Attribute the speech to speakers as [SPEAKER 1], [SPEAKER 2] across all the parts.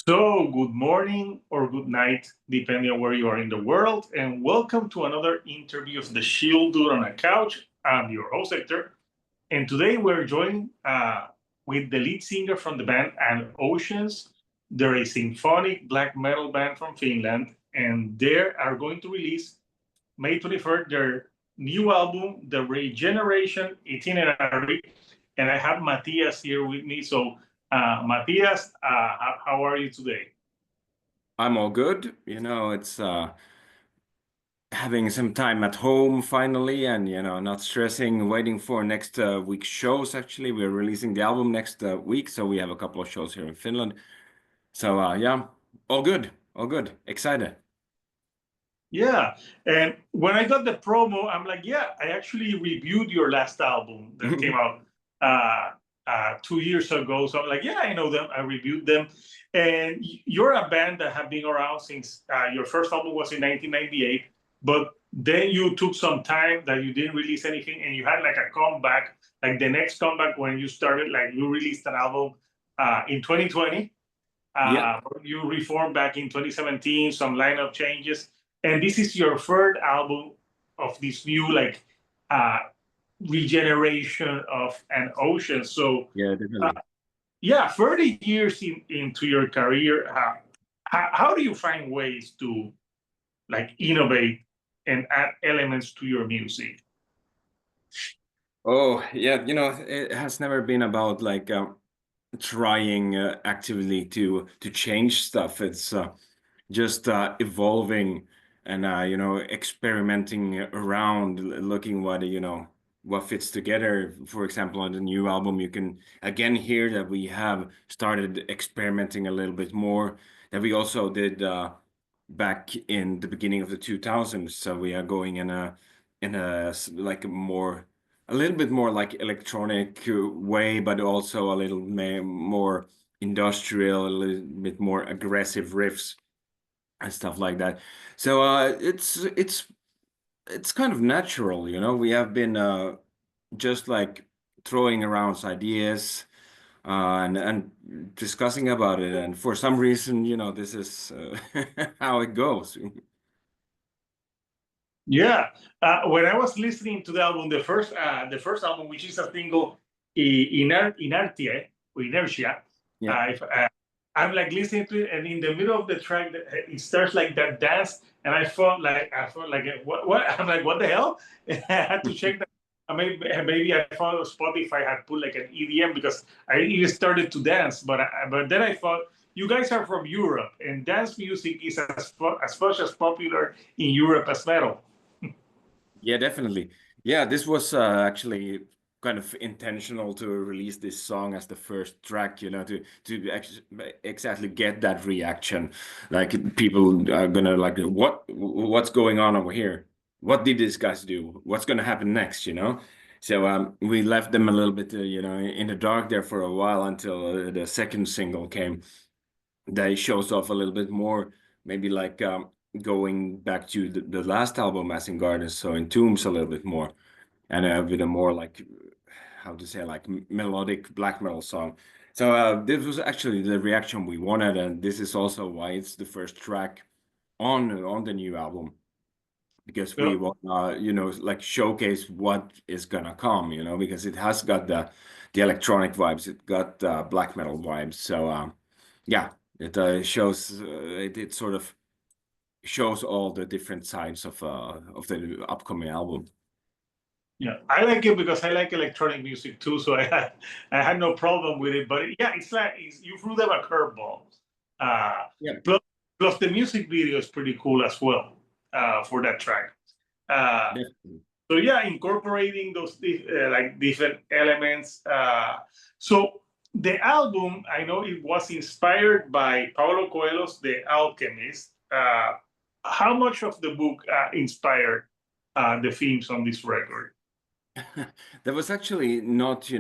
[SPEAKER 1] So, good morning or good night, depending on where you are in the world, and welcome to another interview of the Shield Dude on a Couch. I'm your host, Hector, and today we're joined with the lead singer from the band and Oceans. They're a symphonic black metal band from Finland, and they are going to release May 23rd their new album, The Regeneration Itinerary, and I have Mathias here with me. So, Mathias, how are you today?
[SPEAKER 2] I'm all good. It's having some time at home finally and, not stressing, waiting for next week's shows. Actually, we're releasing the album next week, so we have a couple of shows here in Finland. So, yeah, all good, all good. Excited.
[SPEAKER 1] Yeah, and when I got the promo, I'm like, yeah, I actually reviewed your last album that came out 2 years ago. So I'm like, yeah, I know them. I reviewed them, and you're a band that have been around since your first album was in 1998, but then you took some time that you didn't release anything, and you had like a comeback, like the next comeback when you started, like you released an album in 2020.
[SPEAKER 2] Yeah.
[SPEAKER 1] You reformed back in 2017, some lineup changes, and this is your third album of this new uh, regeneration of an ocean. So,
[SPEAKER 2] Yeah,
[SPEAKER 1] uh,
[SPEAKER 2] definitely.
[SPEAKER 1] yeah, 30 years into your career, how do you find ways to like innovate and add elements to your music?
[SPEAKER 2] Oh, yeah, it has never been about like trying actively to change stuff. It's just evolving and experimenting around, looking what fits together. For example, on the new album, you can again hear that we have started experimenting a little bit more. That we also did back in the beginning of the 2000s. So we are going in a like a little bit more like electronic way, but also a little more industrial, a little bit more aggressive riffs and stuff like that. So it's kind of natural, We have been just like throwing around ideas and discussing about it, and for some reason, this is how it goes.
[SPEAKER 1] Yeah, when I was listening to the album, the first album, which is a single, Inertia, or Inertia,
[SPEAKER 2] Yeah.
[SPEAKER 1] I'm like listening to it, and in the middle of the track, it starts like that dance, and I felt like what? I'm like, what the hell? And I had to check that. Maybe I thought Spotify had put like an EDM because I even started to dance, but then I thought you guys are from Europe, and dance music is as much as popular in Europe as metal.
[SPEAKER 2] Yeah, definitely. Yeah, this was actually kind of intentional to release this song as the first track, to exactly get that reaction. Like people are gonna like, what's going on over here? What did these guys do? What's gonna happen next, So we left them a little bit, in the dark there for a while until the second single came. That shows off a little bit more, maybe like going back to the last album, as in Gardens, so in Tombs a little bit more, and with a more like, how to say, like melodic black metal song. So this was actually the reaction we wanted, and this is also why it's the first track on the new album, because we
[SPEAKER 1] Yeah.
[SPEAKER 2] want like showcase what is gonna come, because it has got the electronic vibes, it got black metal vibes. So yeah, it shows it sort of shows all the different sides of the upcoming album.
[SPEAKER 1] Yeah, I like it because I like electronic music too, so I had no problem with it. But yeah, you threw them a curveball. Uh,
[SPEAKER 2] Yeah,
[SPEAKER 1] plus, plus, the music video is pretty cool as well for that track. Uh,
[SPEAKER 2] definitely.
[SPEAKER 1] so yeah, incorporating those like different elements. So the album, I know it was inspired by Paulo Coelho's The Alchemist. How much of the book inspired the themes on this record?
[SPEAKER 2] That was actually not,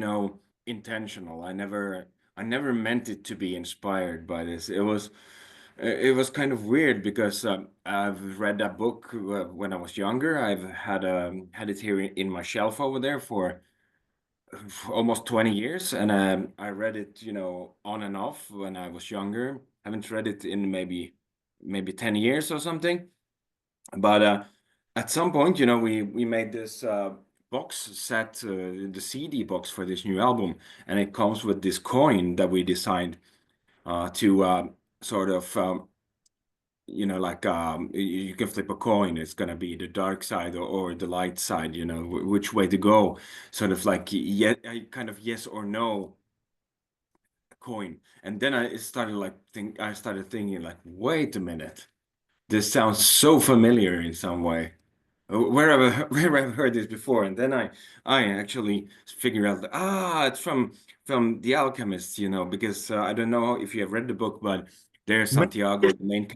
[SPEAKER 2] intentional. I never meant it to be inspired by this. It was kind of weird because I've read that book when I was younger. I've had it here in my shelf over there for almost 20 years, and I read it, on and off when I was younger. haven't read it in maybe 10 years or something. But at some point, we made this box set, the CD box for this new album, and it comes with this coin that we designed to sort of like you can flip a coin. It's gonna be the dark side or the light side, which way to go. Sort of like kind of yes or no coin. And then I started thinking like, wait a minute, this sounds so familiar in some way. Where I've heard this before, and then I actually figure out that, it's from The Alchemist, because I don't know if you have read the book, but there's Santiago, the main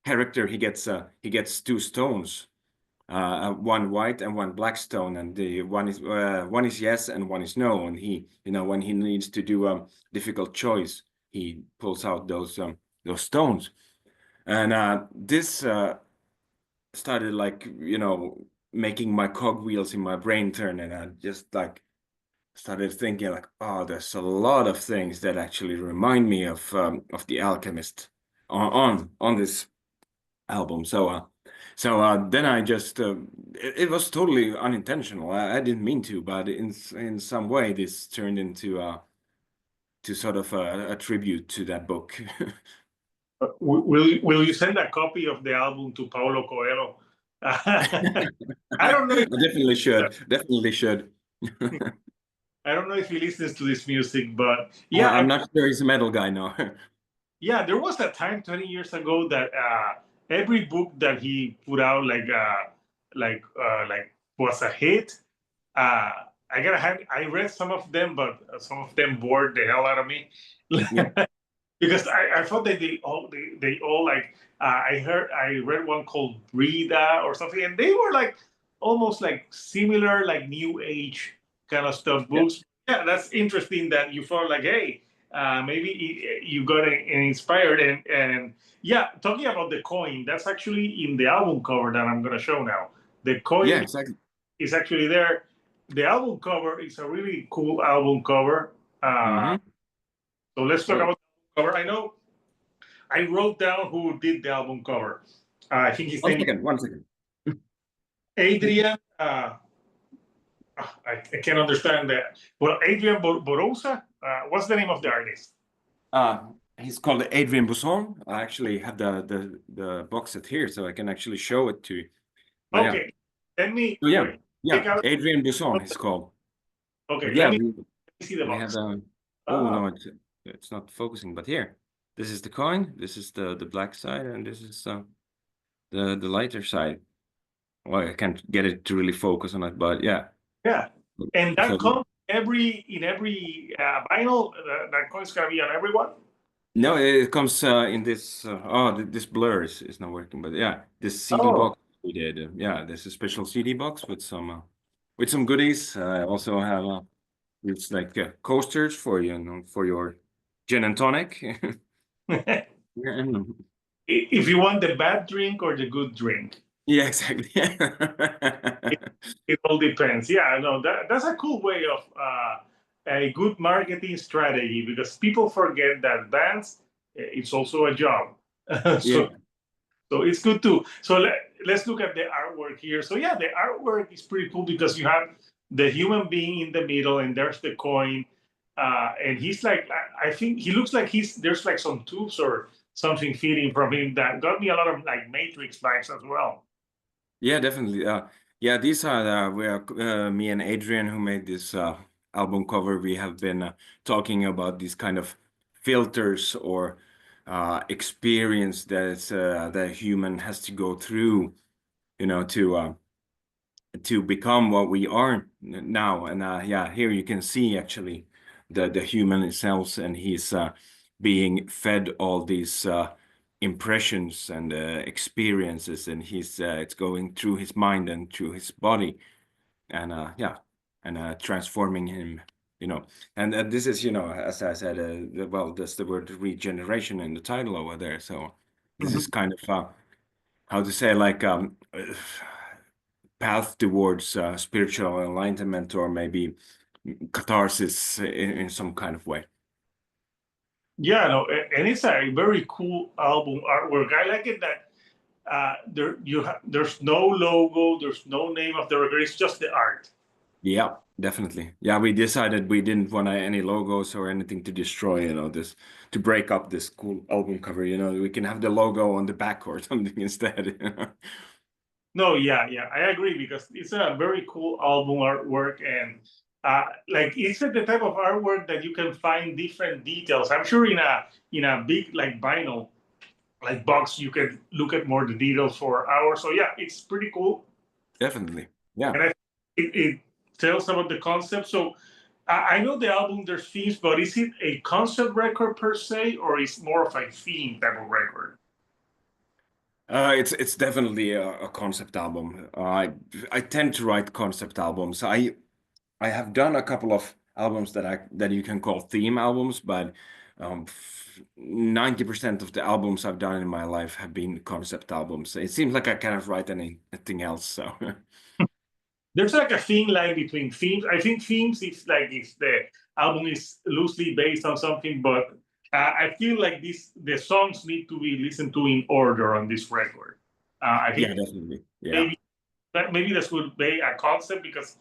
[SPEAKER 2] character. He gets two stones, one white and one black stone, and the one is yes and one is no. And he, when he needs to do a difficult choice, he pulls out those stones. And this started like making my cogwheels in my brain turn, and I just like started thinking like, oh, there's a lot of things that actually remind me of The Alchemist on this album. So then I just it was totally unintentional. I didn't mean to, but in some way this turned into to sort of a tribute to that book.
[SPEAKER 1] Will you send a copy of the album to Paulo Coelho? I don't know
[SPEAKER 2] I
[SPEAKER 1] if
[SPEAKER 2] definitely should. Definitely should.
[SPEAKER 1] I don't know if he listens to this music, but yeah,
[SPEAKER 2] I'm not sure he's a metal guy now.
[SPEAKER 1] yeah, there was a time 20 years ago that every book that he put out like was a hit. Uh, I read some of them, but some of them bored the hell out of me.
[SPEAKER 2] Yeah.
[SPEAKER 1] Because I thought that they all like I read one called Brida or something, and they were like almost like similar like new age kind of stuff
[SPEAKER 2] Yeah.
[SPEAKER 1] books. Yeah, that's interesting that you felt like, hey, maybe you got inspired, and yeah, talking about the coin, that's actually in the album cover that I'm gonna show now. The
[SPEAKER 2] Yeah,
[SPEAKER 1] coin
[SPEAKER 2] exactly.
[SPEAKER 1] is actually there. The album cover is a really cool album cover.
[SPEAKER 2] Mm-hmm.
[SPEAKER 1] So let's talk
[SPEAKER 2] So
[SPEAKER 1] about the cover. I know I wrote down who did the album cover. I think his name is
[SPEAKER 2] one second.
[SPEAKER 1] Adrian. I can't understand that. Well, Adrian Borosa. What's the name of the artist?
[SPEAKER 2] He's called Adrian Busson. I actually have the box set here, so I can actually show it to you. But yeah.
[SPEAKER 1] Okay, let me
[SPEAKER 2] So yeah,
[SPEAKER 1] take
[SPEAKER 2] yeah,
[SPEAKER 1] out.
[SPEAKER 2] Adrian Busson he's called.
[SPEAKER 1] Okay,
[SPEAKER 2] But
[SPEAKER 1] let
[SPEAKER 2] yeah,
[SPEAKER 1] me see the
[SPEAKER 2] we have
[SPEAKER 1] box.
[SPEAKER 2] oh
[SPEAKER 1] Ah,
[SPEAKER 2] no, it's not focusing, but here. This is the coin, this is the black side, and this is the lighter side. Well, I can't get it to really focus on it, but yeah.
[SPEAKER 1] yeah, and
[SPEAKER 2] So
[SPEAKER 1] that comes in every vinyl. That coin's gonna be on every one.
[SPEAKER 2] no, it comes in this. This blur is not working, but yeah, this CD
[SPEAKER 1] Oh,
[SPEAKER 2] box we did. Yeah, there's a special CD box with some goodies. I also have it's like coasters for for your gin and tonic. Yeah,
[SPEAKER 1] if you want the bad drink or the good drink.
[SPEAKER 2] yeah, exactly.
[SPEAKER 1] It all depends. Yeah, no, that's a cool way of a good marketing strategy because people forget that bands, it's also a job.
[SPEAKER 2] Yeah,
[SPEAKER 1] so so it's good too. So let's look at the artwork here. So yeah, the artwork is pretty cool because you have the human being in the middle and there's the coin. And he's like, I think he looks like there's like some tubes or something feeding from him that got me a lot of like Matrix vibes as well.
[SPEAKER 2] yeah, definitely. Yeah, these are we are me and Adrian who made this album cover. We have been talking about these kind of filters or experience that a human has to go through, to become what we are now. And yeah, here you can see actually the human itself, and he's being fed all these impressions and experiences, and he's it's going through his mind and through his body, and yeah, and transforming him. And this is, as I said, well, that's the word regeneration in the title over there. So this is kind of how to say, like path towards spiritual enlightenment, or maybe catharsis in some kind of way.
[SPEAKER 1] Yeah, no, and it's a very cool album artwork. I like it that there's no logo, there's no name of the record. It's just the art.
[SPEAKER 2] Yeah, definitely. Yeah, we decided we didn't want any logos or anything to destroy, this to break up this cool album cover, we can have the logo on the back or something instead.
[SPEAKER 1] No, yeah, yeah, I agree because it's a very cool album artwork and like it's the type of artwork that you can find different details. I'm sure in a big like vinyl like box you can look at more the details for hours. So yeah, it's pretty cool.
[SPEAKER 2] Definitely. Yeah.
[SPEAKER 1] And it tells about the concept. So I know the album there's themes, but is it a concept record per se, or is more of a theme type of record?
[SPEAKER 2] It's definitely a concept album. I tend to write concept albums. I have done a couple of albums that you can call theme albums, but 90% of the albums I've done in my life have been concept albums. It seems like I cannot write anything else. So
[SPEAKER 1] There's like a thin line between themes. I think themes is like if the album is loosely based on something, but I feel like the songs need to be listened to in order on this record. I
[SPEAKER 2] yeah,
[SPEAKER 1] think
[SPEAKER 2] definitely. Yeah.
[SPEAKER 1] maybe maybe this would be a concept because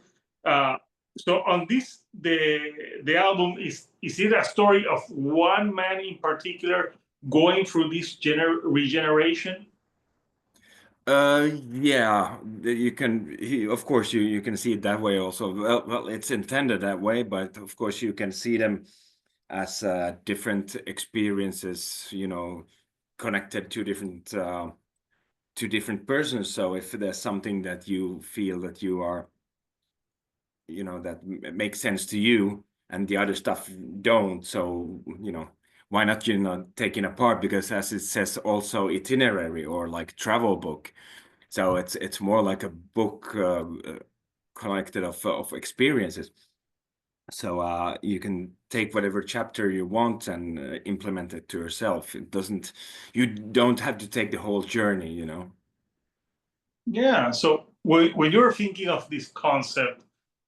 [SPEAKER 1] uh, so on this the album is it a story of one man in particular going through this regeneration?
[SPEAKER 2] Yeah, of course, you can see it that way also. Well, it's intended that way, but of course, you can see them as different experiences, connected to different persons. So if there's something that you feel that you are, that makes sense to you, and the other stuff don't, so why not taking apart? Because as it says, also itinerary or like travel book. So it's more like a book collected of experiences. So you can take whatever chapter you want and implement it to yourself. You don't have to take the whole journey.
[SPEAKER 1] Yeah. So when you're thinking of this concept,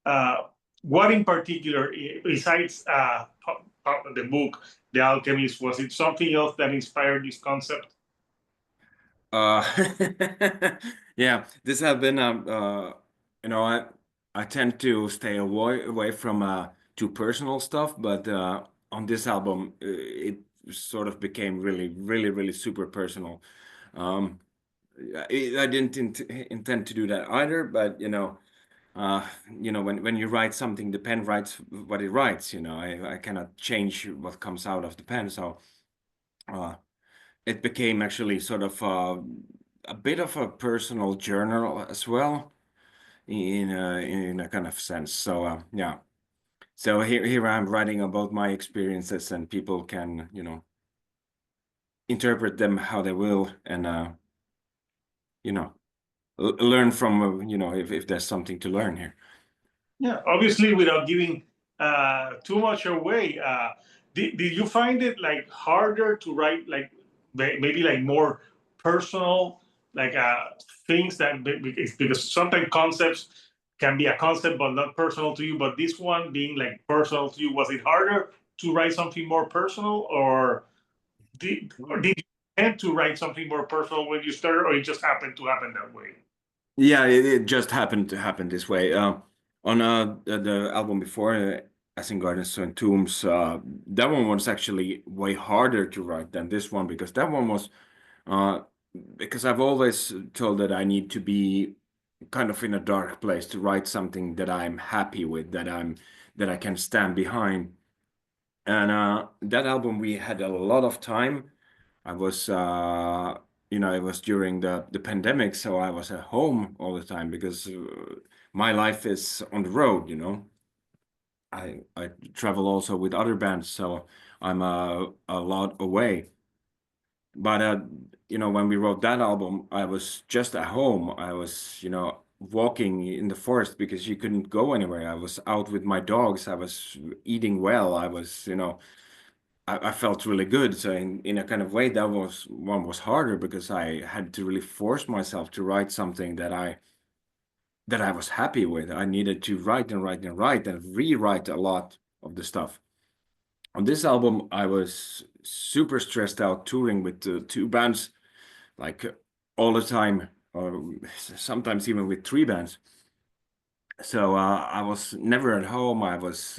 [SPEAKER 1] uh, what in particular, besides the book, The Alchemist, was it something else that inspired this concept?
[SPEAKER 2] Uh, yeah, this have been I tend to stay away from too personal stuff, but on this album it sort of became really, really, really super personal. Um, I didn't intend to do that either, but when you write something, the pen writes what it writes. I cannot change what comes out of the pen, so. Uh, it became actually sort of a bit of a personal journal as well, in a kind of sense. So yeah, so here I'm writing about my experiences, and people can interpret them how they will, and you know learn from if there's something to learn here.
[SPEAKER 1] Yeah, obviously, without giving too much away, did you find it like harder to write like maybe like more personal like things that because sometimes concepts can be a concept but not personal to you, but this one being like personal to you, was it harder to write something more personal, or did you tend to write something more personal when you started, or it just happened to happen that way?
[SPEAKER 2] Yeah, it just happened to happen this way. On the album before, As in Gardens, So in Tombs, that one was actually way harder to write than this one, because that one was uh, because I've always told that I need to be kind of in a dark place to write something that I'm happy with, that I can stand behind. And that album, we had a lot of time. I was, it was during the pandemic, so I was at home all the time because my life is on the road. I travel also with other bands, so I'm a lot away. But when we wrote that album, I was just at home. I was, walking in the forest because you couldn't go anywhere. I was out with my dogs. I was eating well. I was, I felt really good. So in a kind of way, that was harder because I had to really force myself to write something that I was happy with. I needed to write and write and write and rewrite a lot of the stuff. On this album, I was super stressed out touring with two bands, like all the time, or sometimes even with three bands. So I was never at home. I was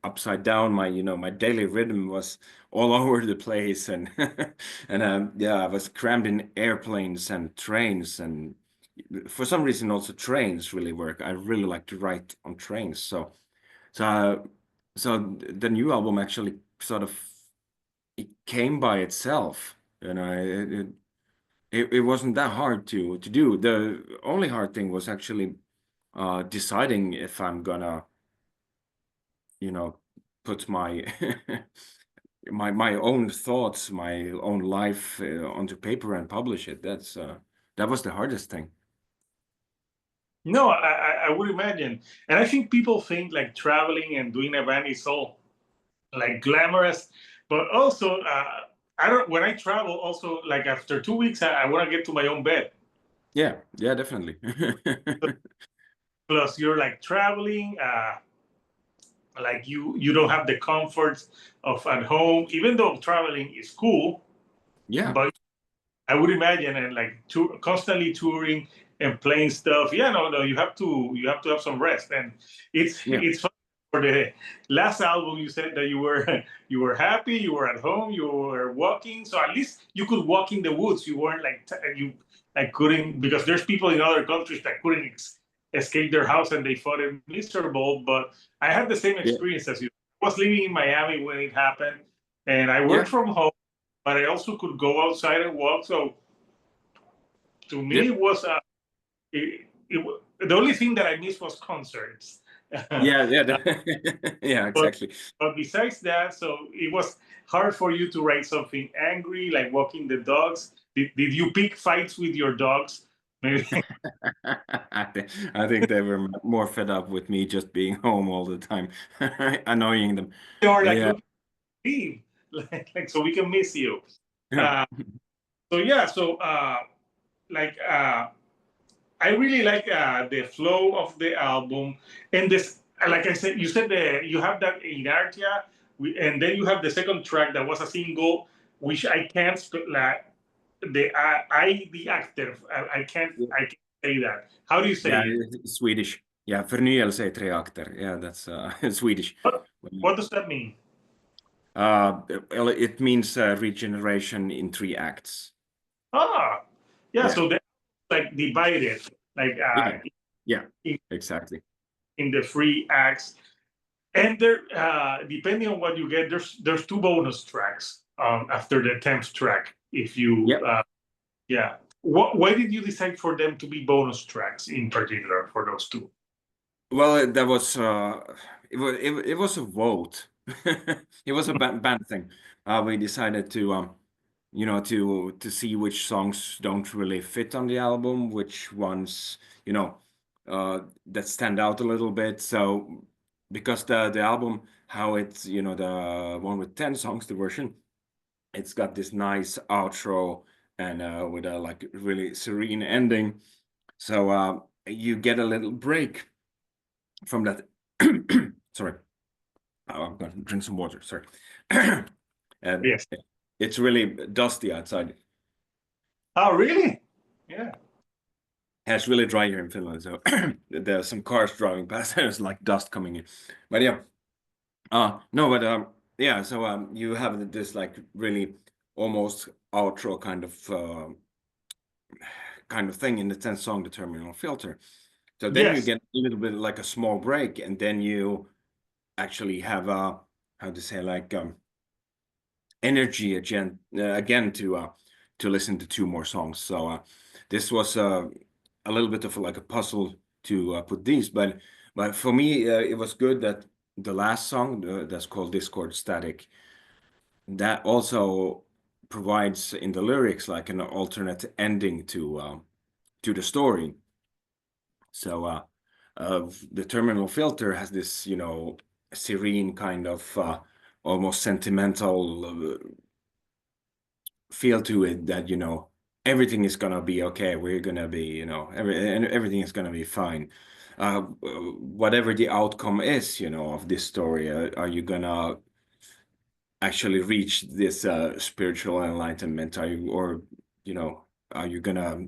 [SPEAKER 2] upside down. My daily rhythm was all over the place, and and yeah, I was crammed in airplanes and trains, and for some reason also trains really work. I really like to write on trains. So the new album actually sort of it came by itself. It wasn't that hard to do. The only hard thing was actually deciding if I'm gonna, you know, put my my own thoughts, my own life onto paper and publish it. That was the hardest thing.
[SPEAKER 1] No, I would imagine. And I think people think like traveling and doing a band is all like glamorous, but also I don't. When I travel, also like after 2 weeks, I want to get to my own bed.
[SPEAKER 2] Yeah, definitely.
[SPEAKER 1] Plus, you're like traveling, like you don't have the comforts of at home. Even though traveling is cool,
[SPEAKER 2] Yeah,
[SPEAKER 1] but I would imagine and like constantly touring and playing stuff. Yeah, no, you have to have some rest. And
[SPEAKER 2] yeah,
[SPEAKER 1] it's fun. For the last album, you said that you were you were happy, you were at home, you were walking. So at least you could walk in the woods. You weren't like you like couldn't, because there's people in other countries that couldn't escape their house and they thought it miserable. But I had the same
[SPEAKER 2] yeah,
[SPEAKER 1] experience as you. I was living in Miami when it happened, and I
[SPEAKER 2] yeah,
[SPEAKER 1] worked from home, but I also could go outside and walk. So to me,
[SPEAKER 2] yep,
[SPEAKER 1] it was the only thing that I missed was concerts.
[SPEAKER 2] yeah, yeah,
[SPEAKER 1] Uh,
[SPEAKER 2] yeah,
[SPEAKER 1] but
[SPEAKER 2] exactly.
[SPEAKER 1] besides that, so it was hard for you to write something angry, like walking the dogs. Did you pick fights with your dogs? Maybe
[SPEAKER 2] I think they were more fed up with me just being home all the time, annoying them.
[SPEAKER 1] or like
[SPEAKER 2] Yeah,
[SPEAKER 1] look, leave, like so we can miss you.
[SPEAKER 2] yeah,
[SPEAKER 1] Uh, so yeah, so like I really like the flow of the album, and this, like I said, you said you have that Inertia, and then you have the second track that was a single, which I can't like the actor. I can't say that. How do you say
[SPEAKER 2] yeah,
[SPEAKER 1] it?
[SPEAKER 2] it's Swedish. Yeah, förnyelsereaktor. Yeah, that's Swedish.
[SPEAKER 1] What does that mean?
[SPEAKER 2] Well, it means regeneration in 3 acts.
[SPEAKER 1] Ah, yeah.
[SPEAKER 2] Yeah,
[SPEAKER 1] So they like divided, like
[SPEAKER 2] yeah, yeah,
[SPEAKER 1] in,
[SPEAKER 2] exactly.
[SPEAKER 1] in the 3 acts. And there, depending on what you get, there's two bonus tracks after the 10th track. If you,
[SPEAKER 2] Yep.
[SPEAKER 1] yeah, why did you decide for them to be bonus tracks in particular for those two?
[SPEAKER 2] Well, that was it was a vote. It was a band thing. We decided to to see which songs don't really fit on the album, which ones that stand out a little bit. So because the album, how it's the one with 10 songs, the version, it's got this nice outro and with a like really serene ending. So you get a little break from that. Sorry, I'm gonna drink some water. Sorry. And
[SPEAKER 1] Yes.
[SPEAKER 2] it's really dusty outside.
[SPEAKER 1] Oh, really? Yeah.
[SPEAKER 2] Yeah, it's really dry here in Finland, so there's some cars driving past. There's like dust coming in, but yeah, no, but yeah. So you have this like really almost outro kind of thing in the 10th song, the terminal filter. So then you
[SPEAKER 1] Yes.
[SPEAKER 2] get a little bit like a small break, and then you actually have a how to say like energy again to listen to two more songs. So this was a little bit of like a puzzle to put these, but for me it was good that the last song that's called Discord Static, that also provides in the lyrics like an alternate ending to the story. So the terminal filter has this serene kind of almost sentimental feel to it, that everything is gonna be okay. We're gonna be everything is gonna be fine. Whatever the outcome is of this story, are you gonna actually reach this spiritual enlightenment? Are you, or you know, are you gonna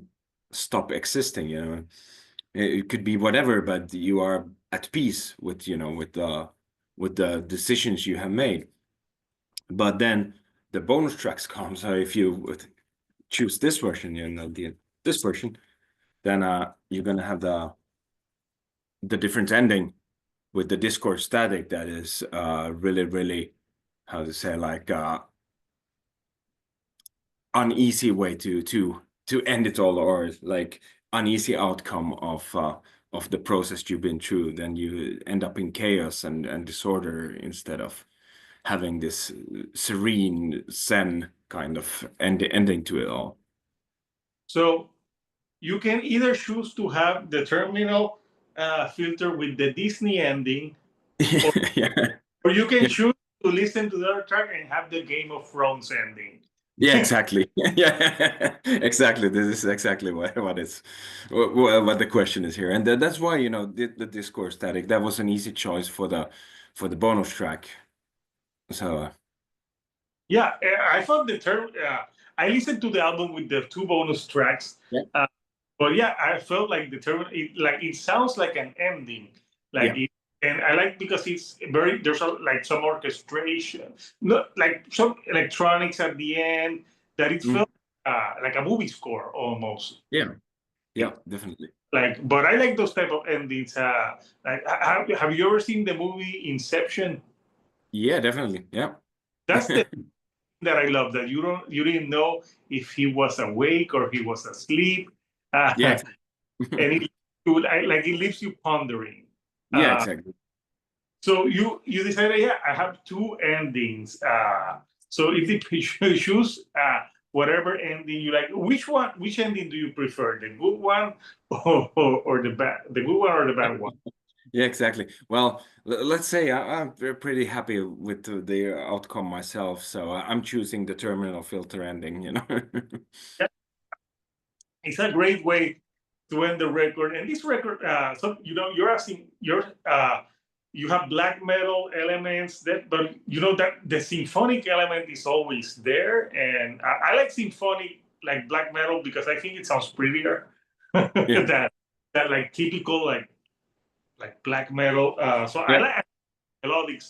[SPEAKER 2] stop existing? You know, it could be whatever, but you are at peace with, you know, with the decisions you have made. But then the bonus tracks come. So if you would choose this version, you know, this version, then you're gonna have the different ending with the Discord static that is really, really, how to say, like uneasy way to end it all, or like uneasy outcome of the process you've been through. Then you end up in chaos and disorder instead of having this serene zen kind of ending to it all.
[SPEAKER 1] So you can either choose to have the terminal filter with the Disney ending, or,
[SPEAKER 2] Yeah.
[SPEAKER 1] or you can choose to listen to the other track and have the Game of Thrones ending.
[SPEAKER 2] Yeah, exactly. Yeah, exactly. This is exactly what the question is here, and that's why, you know, the Discord static, that was an easy choice for the bonus track. So
[SPEAKER 1] Yeah, I thought the term. I listened to the album with the two bonus tracks,
[SPEAKER 2] yeah,
[SPEAKER 1] but yeah, I felt like the term. It sounds like an ending, like
[SPEAKER 2] yeah,
[SPEAKER 1] it, and I like because it's very there's like some orchestration, not like some electronics at the end that it
[SPEAKER 2] mm,
[SPEAKER 1] felt like a movie score almost.
[SPEAKER 2] yeah, yeah, definitely.
[SPEAKER 1] Like, but I like those type of endings. Like, have you ever seen the movie Inception?
[SPEAKER 2] Yeah, definitely. Yeah,
[SPEAKER 1] That's the that I love, that you didn't know if he was awake or he was asleep,
[SPEAKER 2] yeah,
[SPEAKER 1] and like it leaves you pondering.
[SPEAKER 2] yeah,
[SPEAKER 1] Uh,
[SPEAKER 2] exactly.
[SPEAKER 1] so you decided, yeah, I have two endings. So if you choose whatever ending you like, which ending do you prefer, the good one or the bad, the good one or the bad one?
[SPEAKER 2] Yeah, exactly. Well, let's say I'm pretty happy with the outcome myself, so I'm choosing the terminal filter ending, you know.
[SPEAKER 1] It's a great way to end the record. And this record, so you're asking, you have black metal elements that, but you know that the symphonic element is always there. And I like symphonic, like black metal, because I think it sounds prettier
[SPEAKER 2] Yeah,
[SPEAKER 1] that like typical like black metal. So I
[SPEAKER 2] yeah,
[SPEAKER 1] like melodic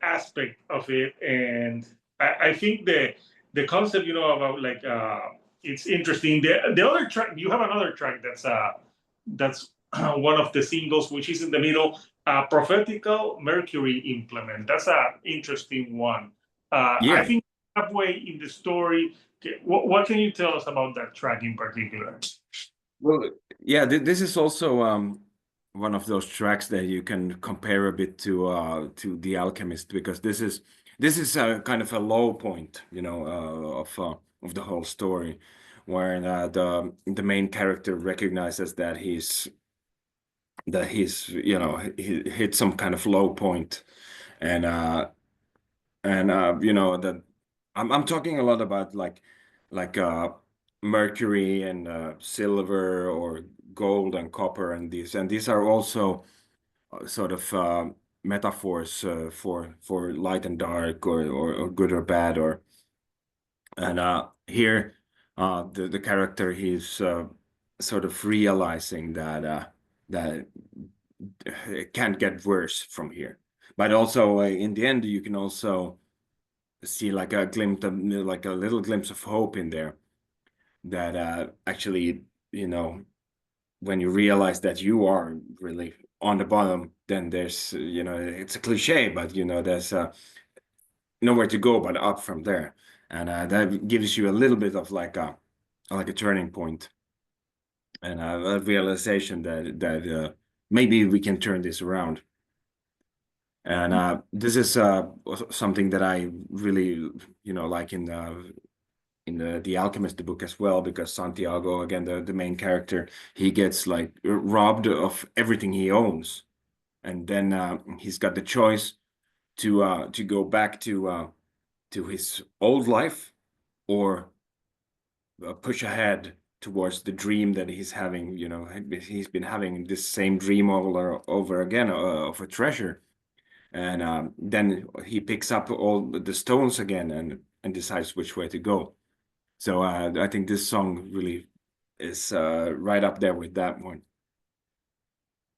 [SPEAKER 1] aspect of it, and I think the concept, about like it's interesting. The other track, you have another track that's one of the singles, which is in the middle, prophetical Mercury implement. That's an interesting one. I
[SPEAKER 2] yeah.
[SPEAKER 1] think halfway in the story. What can you tell us about that track in particular?
[SPEAKER 2] Well, yeah, this is also one of those tracks that you can compare a bit to The Alchemist, because this is a kind of a low point, you know, of the whole story, where the main character recognizes that he's you know, he hit some kind of low point, and you know, that I'm talking a lot about like mercury and silver or gold and copper, and these are also sort of metaphors for light and dark, or good or bad, or and here the character, he's sort of realizing that it can't get worse from here. But also in the end, you can also see like a glimpse of, like a little glimpse of hope in there, that actually, you know, when you realize that you are really on the bottom, then there's, you know, it's a cliche, but you know, there's nowhere to go but up from there. And that gives you a little bit of like a turning point, and a realization that maybe we can turn this around. And this is something that I really, you know, like in the Alchemist, the book as well, because Santiago, again, the main character, he gets like robbed of everything he owns, and then he's got the choice to go back to his old life, or push ahead towards the dream that he's having. You know, he's been having this same dream over again, of a treasure, and then he picks up all the stones again and decides which way to go. So I think this song really is right up there with that one.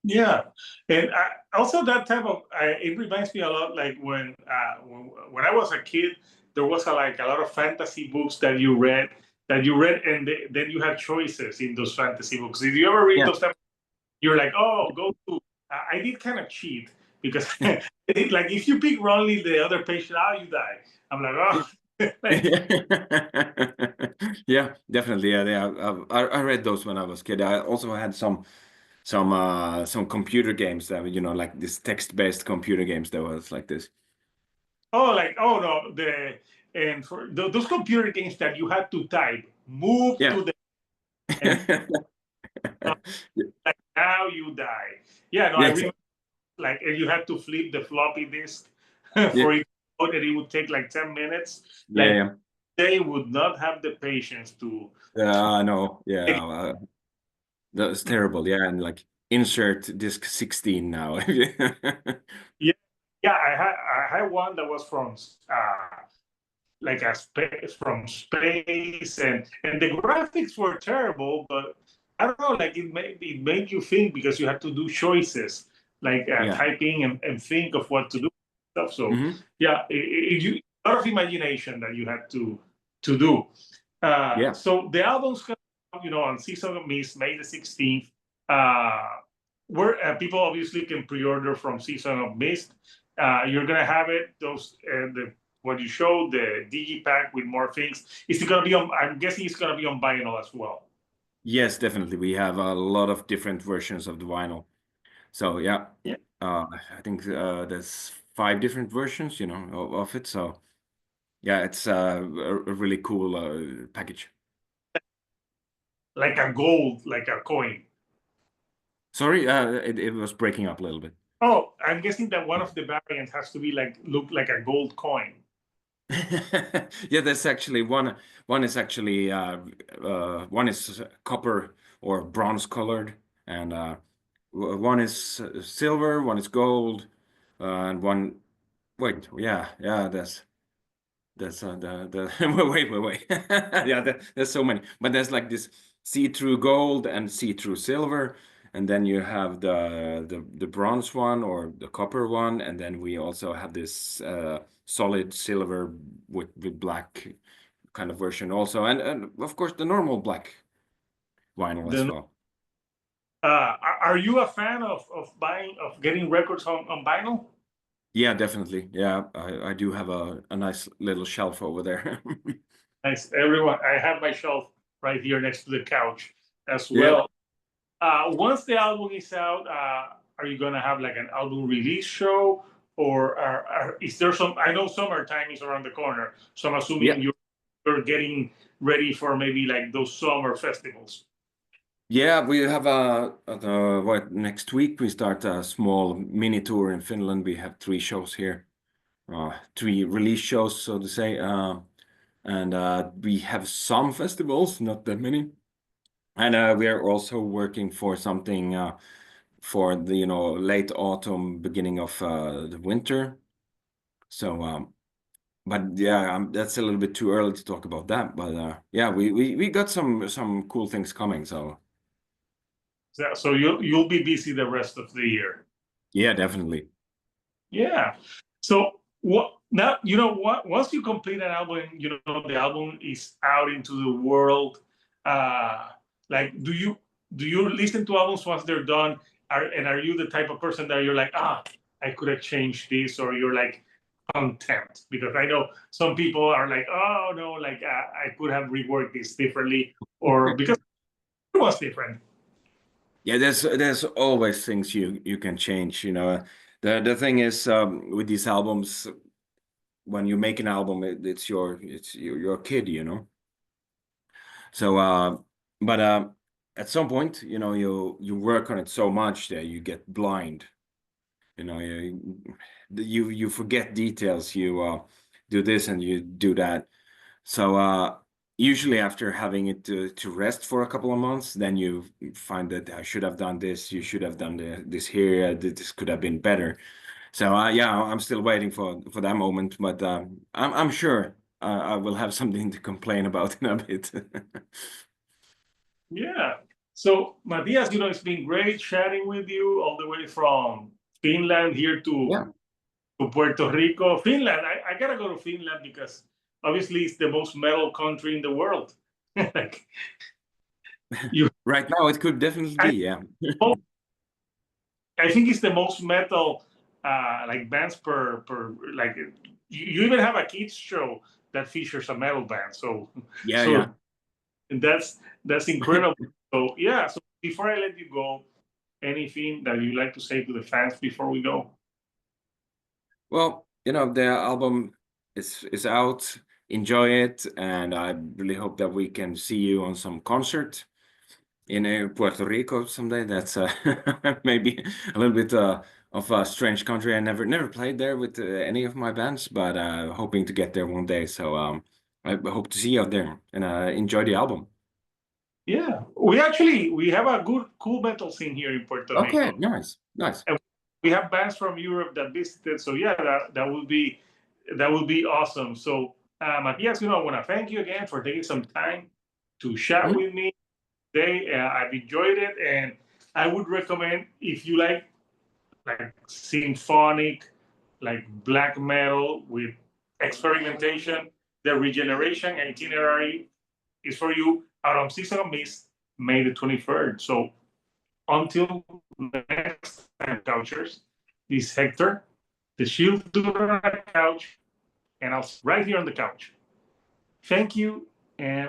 [SPEAKER 1] Yeah, and also that type of it reminds me a lot like when I was a kid, there was like a lot of fantasy books that you read, and then you had choices in those fantasy books. Did you ever read
[SPEAKER 2] Yeah.
[SPEAKER 1] those type? You're like, oh, go to. I did kind of cheat because like if you pick wrongly the other patient, you die. I'm like, oh. Like,
[SPEAKER 2] Yeah, definitely. Yeah. I read those when I was a kid. I also had some computer games that like this text-based computer games that was like this.
[SPEAKER 1] oh no, and for those computer games that you had to type, move
[SPEAKER 2] Yeah.
[SPEAKER 1] to the and like now you die. Yeah, no, I
[SPEAKER 2] Yeah,
[SPEAKER 1] remember
[SPEAKER 2] exactly.
[SPEAKER 1] like and you had to flip the floppy disk
[SPEAKER 2] Yeah.
[SPEAKER 1] for it, and it would take like 10 minutes.
[SPEAKER 2] Yeah,
[SPEAKER 1] Like
[SPEAKER 2] yeah.
[SPEAKER 1] they would not have the patience to.
[SPEAKER 2] No, yeah, that was terrible. Yeah, and like insert disc 16 now.
[SPEAKER 1] Yeah, yeah. I had one that was from like a space from space, and the graphics were terrible, but I don't know, like it made you think because you had to do choices, like
[SPEAKER 2] Yeah.
[SPEAKER 1] typing and think of what to do stuff. So
[SPEAKER 2] Hmm.
[SPEAKER 1] yeah, a lot of imagination that you had to do.
[SPEAKER 2] Yeah.
[SPEAKER 1] So the album's coming out, on Season of Mist, May the 16th. Uh, where people obviously can pre-order from Season of Mist. You're gonna have it those what you showed the digipack with more things. Is it gonna be on? I'm guessing it's gonna be on vinyl as well.
[SPEAKER 2] Yes, definitely. We have a lot of different versions of the vinyl. So yeah,
[SPEAKER 1] Yeah,
[SPEAKER 2] I think there's 5 different versions, of it. So yeah, it's a really cool package.
[SPEAKER 1] like a gold, like a coin.
[SPEAKER 2] Sorry, it was breaking up a little bit.
[SPEAKER 1] Oh, I'm guessing that one of the variants has to be like look like a gold coin.
[SPEAKER 2] Yeah, there's actually one. One is actually one is copper or bronze colored, and one is silver, one is gold, and one. Wait, yeah, that's the wait. Yeah, there's so many, but there's like this see-through gold and see-through silver, and then you have the bronze one or the copper one, and then we also have this solid silver with black kind of version also, and of course the normal black vinyl as
[SPEAKER 1] Then,
[SPEAKER 2] well.
[SPEAKER 1] are you a fan of getting records on vinyl?
[SPEAKER 2] Yeah, definitely. Yeah, I do have a nice little shelf over there.
[SPEAKER 1] Nice, everyone. I have my shelf right here next to the couch as
[SPEAKER 2] Yeah.
[SPEAKER 1] well. Once the album is out, are you gonna have like an album release show, or is there some? I know summertime is around the corner, so I'm
[SPEAKER 2] Yeah.
[SPEAKER 1] assuming you're getting ready for maybe like those summer festivals.
[SPEAKER 2] Yeah, we have what next week we start a small mini tour in Finland. We have 3 shows here, 3 release shows, so to say, and we have some festivals, not that many, and we are also working for something for the late autumn, beginning of the winter. So, but yeah, that's a little bit too early to talk about that. But yeah, we got some cool things coming. So
[SPEAKER 1] So you'll be busy the rest of the year.
[SPEAKER 2] yeah, definitely.
[SPEAKER 1] Yeah. So what now? You know what? Once you complete an album, the album is out into the world. Uh, like, do you listen to albums once they're done? Are you the type of person that you're like, I could have changed this, or you're like content? Because I know some people are like, oh no, like I could have reworked this differently, or because it was different.
[SPEAKER 2] Yeah, there's always things you can change. The thing is with these albums, when you make an album, it's your kid. So but at some point, you work on it so much that you get blind. You forget details. You do this and you do that. So usually after having it to rest for a couple of months, then you find that I should have done this. You should have done this here. This could have been better. So yeah, I'm still waiting for that moment, but I'm sure I will have something to complain about in a bit.
[SPEAKER 1] Yeah. So, Matthias, it's been great chatting with you all the way from Finland here
[SPEAKER 2] Yeah.
[SPEAKER 1] to Puerto Rico. Finland, I gotta go to Finland because obviously it's the most metal country in the world. Like you,
[SPEAKER 2] Right now, it could definitely
[SPEAKER 1] I,
[SPEAKER 2] be, yeah.
[SPEAKER 1] I think it's the most metal like bands per like you even have a kids show that features a metal band. So
[SPEAKER 2] Yeah,
[SPEAKER 1] so
[SPEAKER 2] yeah.
[SPEAKER 1] that's incredible. So yeah. So before I let you go, anything that you like to say to the fans before we go?
[SPEAKER 2] Well, the album is out. Enjoy it, and I really hope that we can see you on some concert in Puerto Rico someday. That's maybe a little bit of a strange country. I never played there with any of my bands, but hoping to get there one day. So I hope to see you out there and enjoy the album.
[SPEAKER 1] Yeah, we have a good cool metal scene here in Puerto
[SPEAKER 2] Okay,
[SPEAKER 1] Rico,
[SPEAKER 2] nice, nice.
[SPEAKER 1] and we have bands from Europe that visited. So yeah, that would be awesome. So Matthias, I want to thank you again for taking some time to chat
[SPEAKER 2] Mhm.
[SPEAKER 1] with me today. I've enjoyed it, and I would recommend if you like symphonic, like black metal with experimentation, the Regeneration Itinerary is for you out on Season of Mist, May the 23rd. So until next time, couchers, this is Hector, the Shield Dude on the couch, and I'll right here on the couch. Thank you and